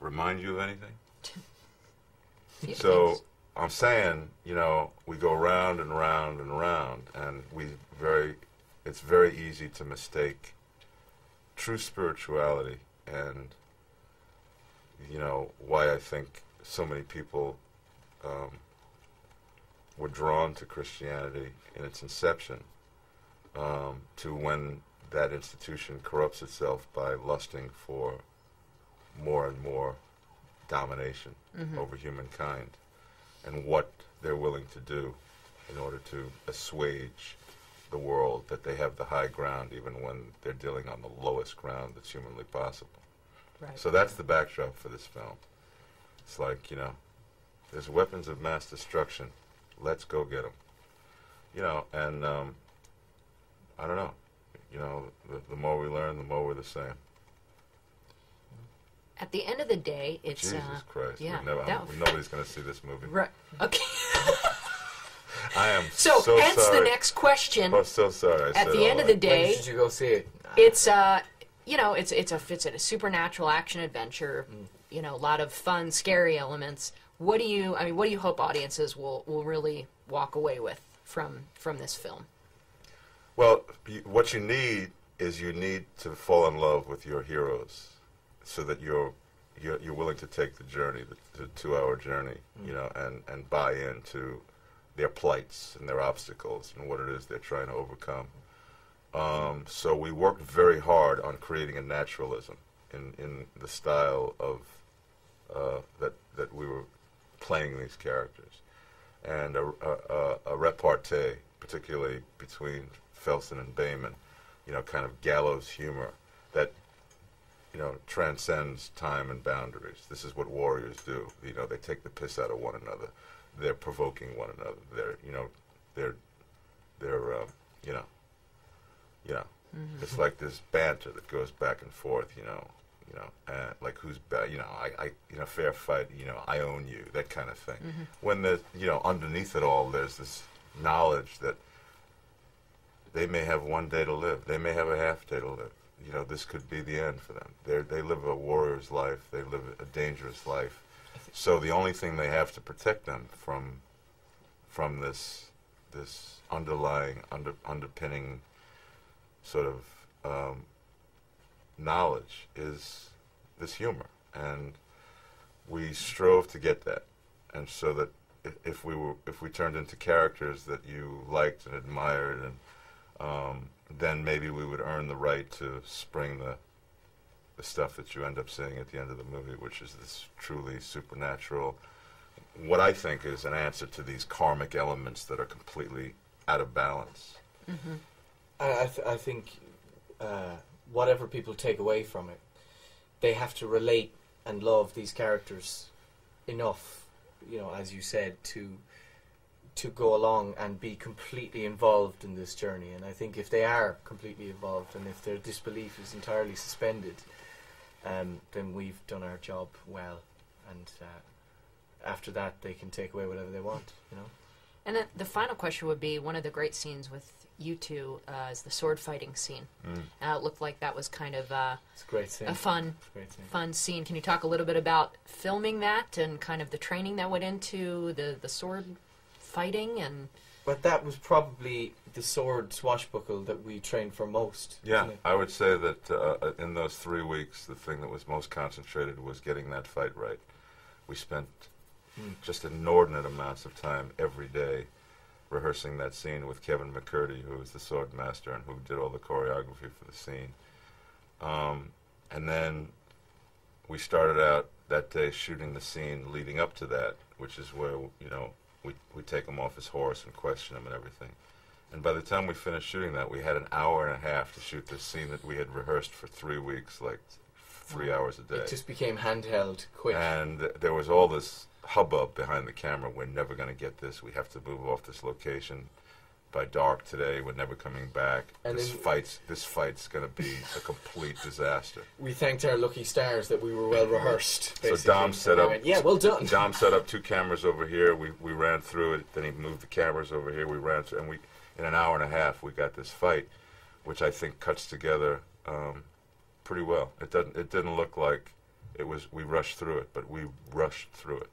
remind you of anything? So things. I'm saying, we go round and round and round, and it's very easy to mistake true spirituality and, why I think so many people were drawn to Christianity in its inception, to when that institution corrupts itself by lusting for more and more domination over humankind, and what they're willing to do in order to assuage the world, that they have the high ground even when they're dealing on the lowest ground that's humanly possible. Right. So that's the backdrop for this film. It's like, there's weapons of mass destruction. Let's go get them. And I don't know. The more we learn, the more we're the same. At the end of the day, it's... Jesus Christ. Yeah, nobody's going to see this movie. Right. Okay. I am so hence sorry. The next question. I'm so sorry. At the end of the day... When should you go see it? It's, it's a supernatural action adventure. A lot of fun, scary elements. What do you hope audiences will really walk away with from this film? Well, what you need to fall in love with your heroes, so that you're willing to take the journey, the 2-hour journey, and buy into their plights and their obstacles and what it is they're trying to overcome. So we worked very hard on creating a naturalism in the style of that we were playing these characters, and a repartee, particularly between Felsen and Bayman, kind of gallows humor that transcends time and boundaries. This is what warriors do. They take the piss out of one another. They're provoking one another. It's like this banter that goes back and forth. Like who's bad? Fair fight. I own you. That kind of thing. When underneath it all, there's this knowledge that they may have one day to live. They may have a half day to live. This could be the end for them. They live a warrior's life. They live a dangerous life. So the only thing they have to protect them from this underlying, underpinning sort of knowledge is this humor. And we strove to get that. And so that if we turned into characters that you liked and admired, and then maybe we would earn the right to spring the stuff that you end up seeing at the end of the movie, which is this truly supernatural, what I think is an answer to these karmic elements that are completely out of balance. I think whatever people take away from it, they have to relate and love these characters enough, as you said, to go along and be completely involved in this journey. And I think if they are completely involved, and if their disbelief is entirely suspended, then we've done our job well. And after that, they can take away whatever they want, And then the final question would be, one of the great scenes with you two is the sword fighting scene. It looked like that was kind of it's a great scene. A fun scene. Can you talk a little bit about filming that and kind of the training that went into the sword fighting? But that was probably the sword swashbuckle that we trained for most. Yeah, I would say that in those 3 weeks, the thing that was most concentrated was getting that fight right. We spent just inordinate amounts of time every day rehearsing that scene with Kevin McCurdy, who was the sword master and who did all the choreography for the scene. And then we started out that day shooting the scene leading up to that, which is where, we take him off his horse and question him and everything. And by the time we finished shooting that, we had an hour and a half to shoot this scene that we had rehearsed for 3 weeks, like 3 hours a day. It just became handheld quick. And there was all this hubbub behind the camera. We're never going to get this. We have to move off this location by dark today. We're never coming back. And this fight's going to be a complete disaster. We thanked our lucky stars that we were well rehearsed. Basically. So Dom set up. Yeah, well done. Dom set up 2 cameras over here. We ran through it. Then he moved the cameras over here. We ran through, and in an hour and a half we got this fight, which I think cuts together pretty well. It didn't look like we rushed through it, but we rushed through it.